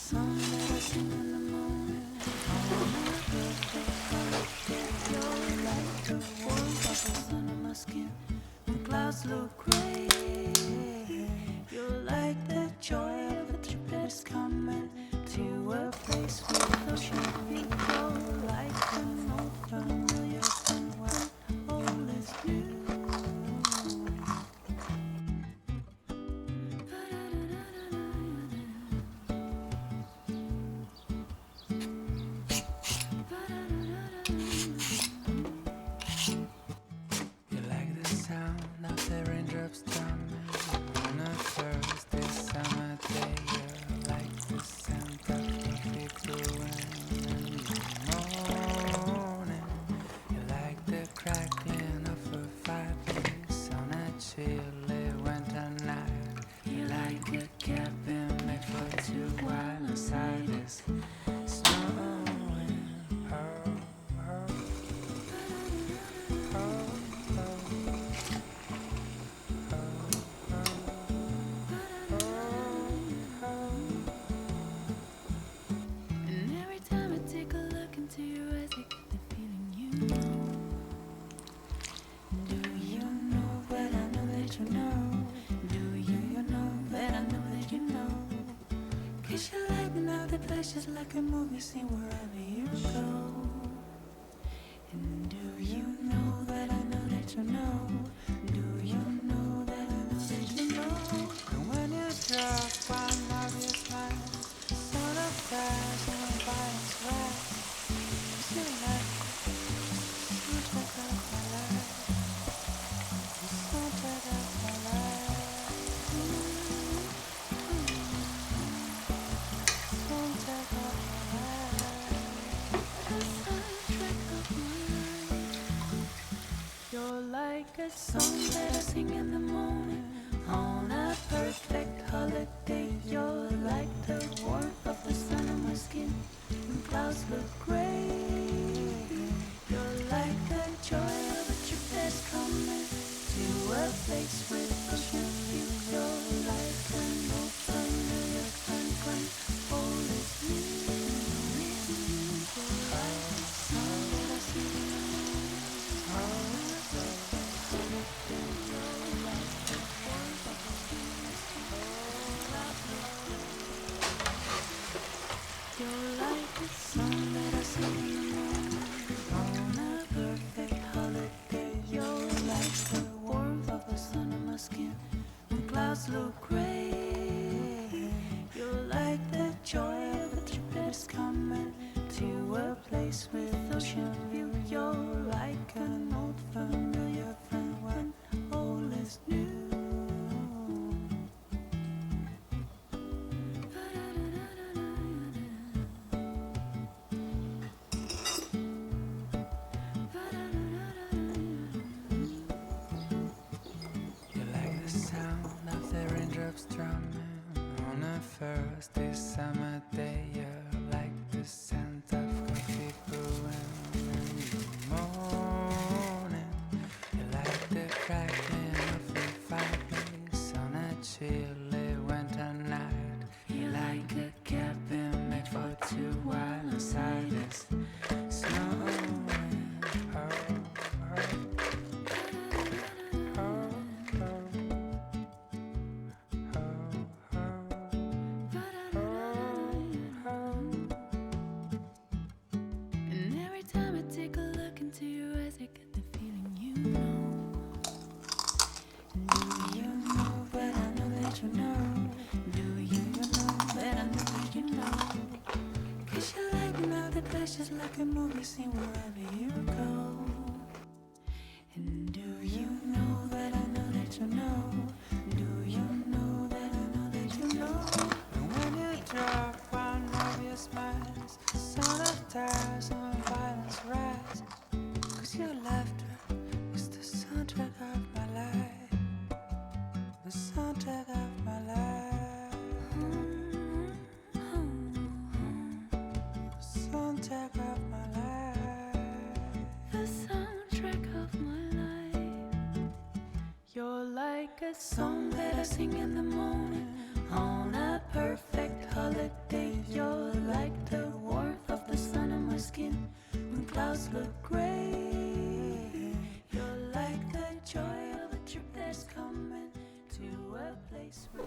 song that I sing in the morning. On a perfect holiday, you're like the warmth of the sun on my skin. When clouds look gray, you're like the joy of a trip that is coming to a place with ocean view. You're like an old familiar friend when all is new. You like the sound of the raindrops drumming on a Thursday summer day. You like the scent of coffee brewing in the morning. You like the crackling of a fireplace on a chilly winter night. You like a cabin made for two while inside is snowing. Oh, oh, oh. And every time I take a look into your eyes, I get the feeling you know. Do you know what I know that you know? Do you know that I know that you know? 'Cause you lighten up the place just like a movie scene wherever you go. And do you know that I know that you know? Do you know that I know that you know? And when you drop one of your smiles, sort of flash and violence rise. 'Cause you like the soundtrack of my life. The soundtrack of my life. Soundtrack of my life. The soundtrack of my life. You're like a song that I sing in the morning. On a perfect holiday, you're like the warmth of the sun on my skin. When clouds look gray, you're like the joy of a trip that's coming to a place with ocean view. You're like an old familiar friend when all is new. You're like the song that I sing in the morning. You're like the song that I sing in the morning. On a perfect holiday, you're like the warmth of the sun on my skin. When clouds look gray, you're like the joy of a trip that is coming to a place with ocean view. You're like an old familiar friend when all is new. You like the sound of the raindrops drumming on a Thursday summer day. You like the scent of coffee brewing in the morning. You like the crackling of a fireplace on a chilly winter night. You like a cabin made for two while inside is snowing. Oh, oh. And every time I take a look into your eyes, I get the feeling you know. And do you know what I know that you know? Do you know that I know that you know? 'Cause you lighten up the place just like a movie scene wherever you go. And do you know that I know that you know? Do you know that I know that you know? And when you drop one of your smiles, the sound of tires and violence rise. 'Cause your laughter is the soundtrack of my life. The soundtrack of my life. The soundtrack of my life. The soundtrack of my life. You're like a song that I sing in the morning. On a perfect holiday, you're gray. You're like the joy of a trip that's coming to a place where